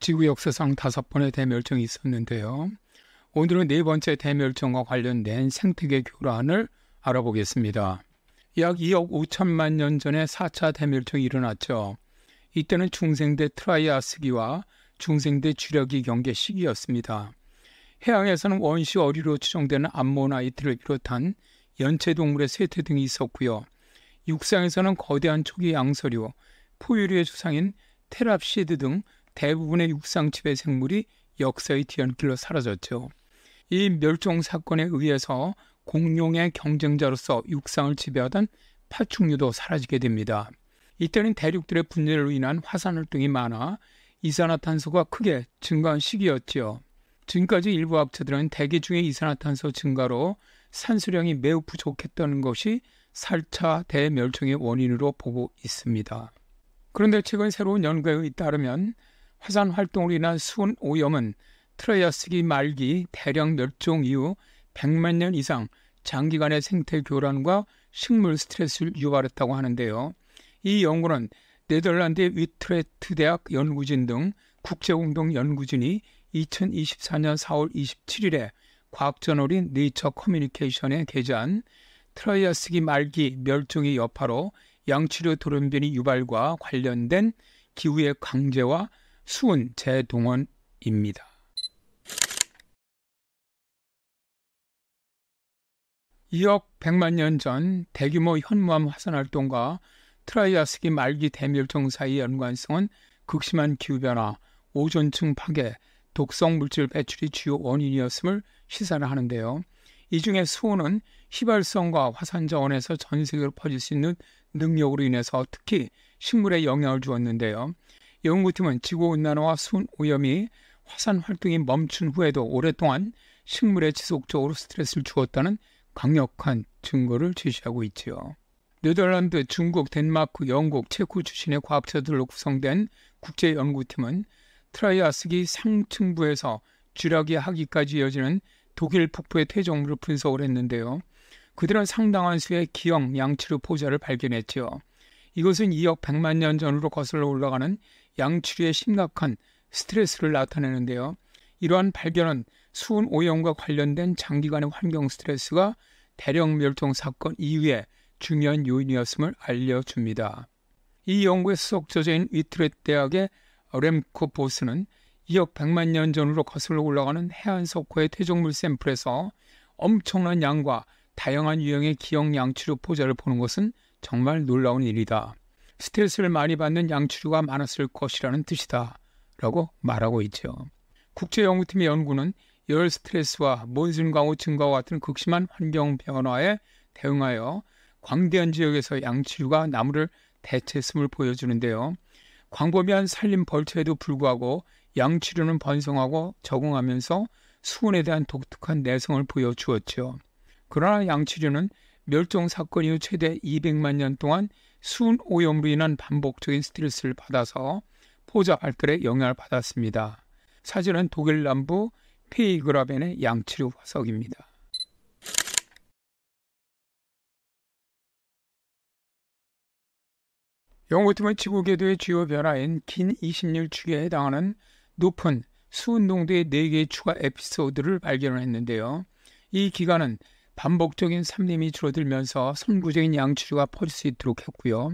지구 역사상 5번의 대멸종이 있었는데요. 오늘은 4번째 대멸종과 관련된 생태계 교란을 알아보겠습니다. 약 2억 5천만 년 전에 4차 대멸종이 일어났죠. 이때는 중생대 트라이아스기와 중생대 주력이 경계 시기였습니다. 해양에서는 원시 어류로 추정되는 암모나이트를 비롯한 연체동물의 쇠퇴 등이 있었고요. 육상에서는 거대한 초기 양서류, 포유류의 주상인 테랍시드 등 대부분의 육상 지배 생물이 역사의 뒤안길로 사라졌죠. 이 멸종 사건에 의해서 공룡의 경쟁자로서 육상을 지배하던 파충류도 사라지게 됩니다. 이때는 대륙들의 분열로 인한 화산 활동이 많아 이산화탄소가 크게 증가한 시기였죠. 지금까지 일부 학자들은 대기 중의 이산화탄소 증가로 산수량이 매우 부족했다는 것이 4차 대멸종의 원인으로 보고 있습니다. 그런데 최근 새로운 연구에 따르면 화산 활동으로 인한 수온 오염은 트라이아스기 말기 대량 멸종 이후 100만 년 이상 장기간의 생태 교란과 식물 스트레스를 유발했다고 하는데요. 이 연구는 네덜란드의 위트레트 대학 연구진 등 국제공동 연구진이 2024년 4월 27일에 과학저널인 네이처 커뮤니케이션에 게재한 트라이아스기 말기 멸종의 여파로 양치료 돌연변이 유발과 관련된 기후의 강제와 수온 재동원입니다. (2억 100만 년) 전 대규모 현무암 화산 활동과 트라이아스기 말기 대멸종 사이의 연관성은 극심한 기후변화, 오존층 파괴, 독성 물질 배출이 주요 원인이었음을 시사를 하는데요. 이 중에 수온은 휘발성과 화산 자원에서 전 세계로 퍼질 수 있는 능력으로 인해서 특히 식물에 영향을 주었는데요. 연구팀은 지구온난화와 수온 오염이 화산 활동이 멈춘 후에도 오랫동안 식물에 지속적으로 스트레스를 주었다는 강력한 증거를 제시하고 있지요. 네덜란드, 중국, 덴마크, 영국, 체코 출신의 과학자들로 구성된 국제연구팀은 트라이아스기 상층부에서 쥐라기 하기까지 이어지는 독일 북부의 퇴적물을 분석을 했는데요. 그들은 상당한 수의 기형 양치류 포자를 발견했죠. 이것은 2억 100만 년 전으로 거슬러 올라가는 양치류의 심각한 스트레스를 나타내는데요. 이러한 발견은 수온 오염과 관련된 장기간의 환경 스트레스가 대량 멸종 사건 이후에 중요한 요인이었음을 알려줍니다. 이 연구의 수석 저자인 위트레트 대학의 렘코 보스는 2억 100만 년 전으로 거슬러 올라가는 해안 석고의 퇴적물 샘플에서 엄청난 양과 다양한 유형의 기형 양치류 포자를 보는 것은 정말 놀라운 일이다. 스트레스를 많이 받는 양치류가 많았을 것이라는 뜻이다. 라고 말하고 있죠. 국제연구팀의 연구는 열 스트레스와 몬순 강우 증가와 같은 극심한 환경 변화에 대응하여 광대한 지역에서 양치류가 나무를 대체했음을 보여주는데요. 광범위한 산림 벌채에도 불구하고 양치류는 번성하고 적응하면서 수온에 대한 독특한 내성을 보여주었죠. 그러나 양치류는 멸종 사건 이후 최대 200만 년 동안 수온 오염으로 인한 반복적인 스트레스를 받아서 포자 발달에 영향을 받았습니다. 사진은 독일 남부 페이그라벤의 양치류 화석입니다. 연구팀은 지구 궤도의 주요 변화인 긴 20일 주기에 해당하는 높은 수온 농도의 4개의 추가 에피소드를 발견했는데요. 이 기간은 반복적인 산림이 줄어들면서 선구적인 양치류가 퍼질 수 있도록 했고요.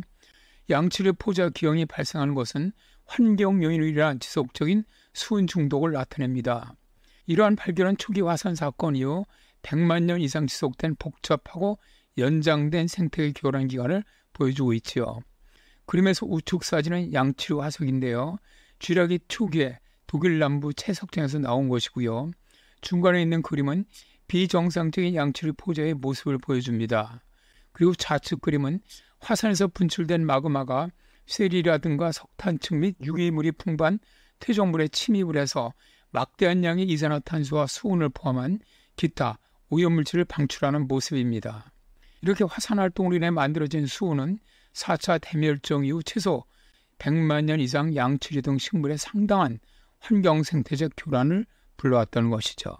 양치류 포자 기형이 발생하는 것은 환경 요인으로 인한 지속적인 수온 중독을 나타냅니다. 이러한 발견은 초기 화산 사건 이후 100만 년 이상 지속된 복잡하고 연장된 생태계 교란 기간을 보여주고 있지요. 그림에서 우측 사진은 양치류 화석인데요. 쥐라기 초기에 독일 남부 채석장에서 나온 것이고요. 중간에 있는 그림은 비정상적인 양치류 포자의 모습을 보여줍니다. 그리고 좌측 그림은 화산에서 분출된 마그마가 쇠리라든가 석탄층 및 유기물이 풍부한 퇴적물에 침입을 해서 막대한 양의 이산화탄소와 수온을 포함한 기타 오염물질을 방출하는 모습입니다. 이렇게 화산 활동으로 인해 만들어진 수온은 4차 대멸종 이후 최소 100만 년 이상 양치류 등 식물의 상당한 환경 생태적 교란을 불러왔다는 것이죠.